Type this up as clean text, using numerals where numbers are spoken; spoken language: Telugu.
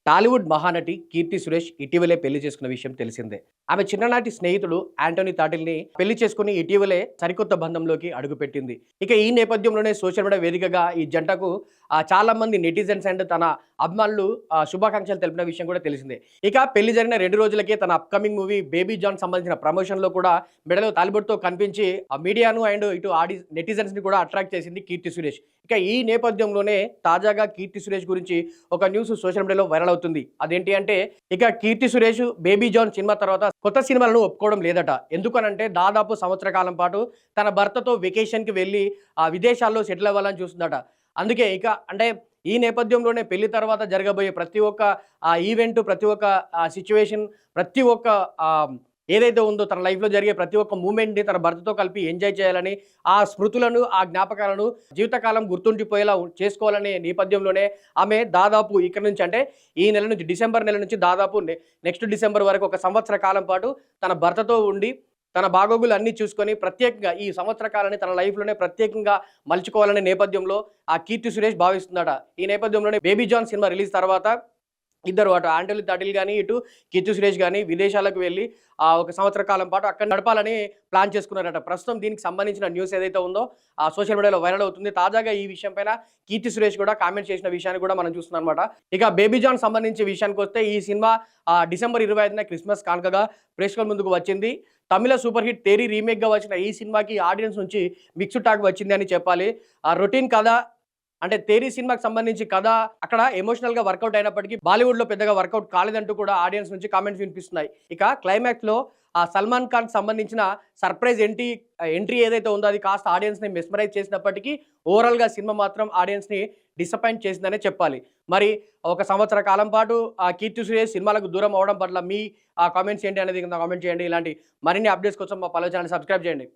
టాలీవుడ్ మహానటి కీర్తి సురేష్ ఇటీవలే పెళ్లి చేసుకున్న విషయం తెలిసిందే. ఆమె చిన్ననాటి స్నేహితుడు యాంటోనీ తాటిల్ని పెళ్లి చేసుకుని ఇటీవలే సరికొత్త బంధంలోకి అడుగుపెట్టింది. ఇక ఈ నేపథ్యంలోనే సోషల్ మీడియా వేదికగా ఈ జంటకు చాలా మంది నెటిజన్స్ అండ్ తన అభిమానులు శుభాకాంక్షలు తెలిపిన విషయం కూడా తెలిసిందే. ఇక పెళ్లి జరిగిన 2 రోజులకే తన అప్‌కమింగ్ మూవీ 'బేబీ జాన్' సంబంధించిన ప్రమోషన్‌లో కూడా మెడలో తాలిబొట్టుతో కనిపించి ఆ మీడియాను అండ్ ఇటు నెటిజన్స్‌ని కూడా అట్రాక్ట్ చేసింది కీర్తి సురేష్. ఇక ఈ నేపథ్యంలోనే తాజాగా కీర్తి సురేష్ గురించి ఒక న్యూస్ సోషల్ మీడియాలో వైరల్ అవుతుంది. అదేంటి అంటే ఇక Keerthy Suresh 'baby John' cinema తర్వాత కొత్త సినిమాలను ఒప్పుకోవడం లేదట. ఎందుకనంటే దాదాపు సంవత్సర కాలం పాటు తన భర్తతో వెకేషన్‌కి వెళ్లి విదేశాల్లో సెటిల్ అవ్వాలని చూస్తుందట. అందుకే ఇక అంటే ఈ నేపథ్యంలోనే పెళ్లి తర్వాత జరగబోయే ప్రతి ఒక్క ఈవెంట్, ప్రతి ఒక్క సిట్యుయేషన్, ప్రతి ఒక్క ఏదైతే ఉందో తన లైఫ్‌లో జరిగే ప్రతి ఒక్క మూమెంట్‌ని తన భర్తతో కలిపి ఎంజాయ్ చేయాలని, ఆ స్మృతులను, ఆ జ్ఞాపకాలను జీవితకాలం గుర్తుండిపోయేలా చేసుకోవాలనే నేపథ్యంలోనే ఆమె దాదాపు ఇక్కడి నుంచి అంటే ఈ నెల నుంచి డిసెంబర్ నెల నుంచి దాదాపు నెక్స్ట్ డిసెంబర్ వరకు ఒక సంవత్సర కాలం పాటు తన భర్తతో ఉండి తన బాగోగులు అన్నీ చూసుకొని ప్రత్యేకంగా ఈ సంవత్సర కాలాన్ని తన లైఫ్‌లోనే ప్రత్యేకంగా మలుచుకోవాలనే నేపథ్యంలో ఆ కీర్తి సురేష్ భావిస్తుందట. ఈ నేపథ్యంలోనే 'బేబీ జాన్' సినిమా రిలీజ్ తర్వాత ఇద్దరు అటు ఆంటోనీ తాటిల్ గాని, ఇటు కీర్తి సురేష్ గాని విదేశాలకు వెళ్లి ఒక సంవత్సర కాలం పాటు అక్కడ గడపాలని ప్లాన్ చేసుకున్నారట. ప్రస్తుతం దీనికి సంబంధించిన న్యూస్ ఏదైతే ఉందో సోషల్ మీడియాలో వైరల్ అవుతుంది. తాజాగా ఈ విషయం పైన కీర్తి సురేష్ కూడా కామెంట్ చేసిన విషయాన్ని కూడా మనం చూస్తున్నాం అన్నమాట. ఇక 'బేబీ జాన్' సంబంధించి విషయానికొస్తే ఈ సినిమా డిసెంబర్ 25న క్రిస్మస్ కానుకగా ప్రేక్షకుల ముందుకు వచ్చింది. తమిళ సూపర్ హిట్ 'తేరి' రీమేక్‌గా వచ్చిన ఈ సినిమాకి ఆడియన్స్ నుంచి మిక్స్డ్ టాక్ వచ్చింది అని చెప్పాలి. రొటీన్ కథ అంటే 'తేరి' సినిమాకి సంబంధించి కథ అక్కడ ఎమోషనల్‌గా వర్కౌట్ అయినప్పటికీ బాలీవుడ్‌లో పెద్దగా వర్కౌట్ కాలేదంటూ కూడా ఆడియన్స్ నుంచి కామెంట్స్ వినిపిస్తున్నాయి. ఇక క్లైమాక్స్‌లో సల్మాన్ ఖాన్‌కి సంబంధించిన సర్ప్రైజ్ ఎంట్రీ ఏదైతే ఉందో అది కాస్త ఆడియన్స్‌ని మెస్మరైజ్ చేసినప్పటికీ ఓవరాల్‌గా సినిమా మాత్రం ఆడియన్స్‌ని డిసప్పాయింట్ చేసిందనే చెప్పాలి. మరి ఒక సంవత్సర కాలం పాటు కీర్తి సురేష్ సినిమాలకు దూరం అవ్వడం పట్ల మీ కామెంట్స్ ఏంటి అనేది కింద కామెంట్ చేయండి. ఇలాంటి మరిన్ని అప్డేట్స్ కోసం మా పల్లవి ఛానెల్ సబ్స్క్రైబ్ చేయండి.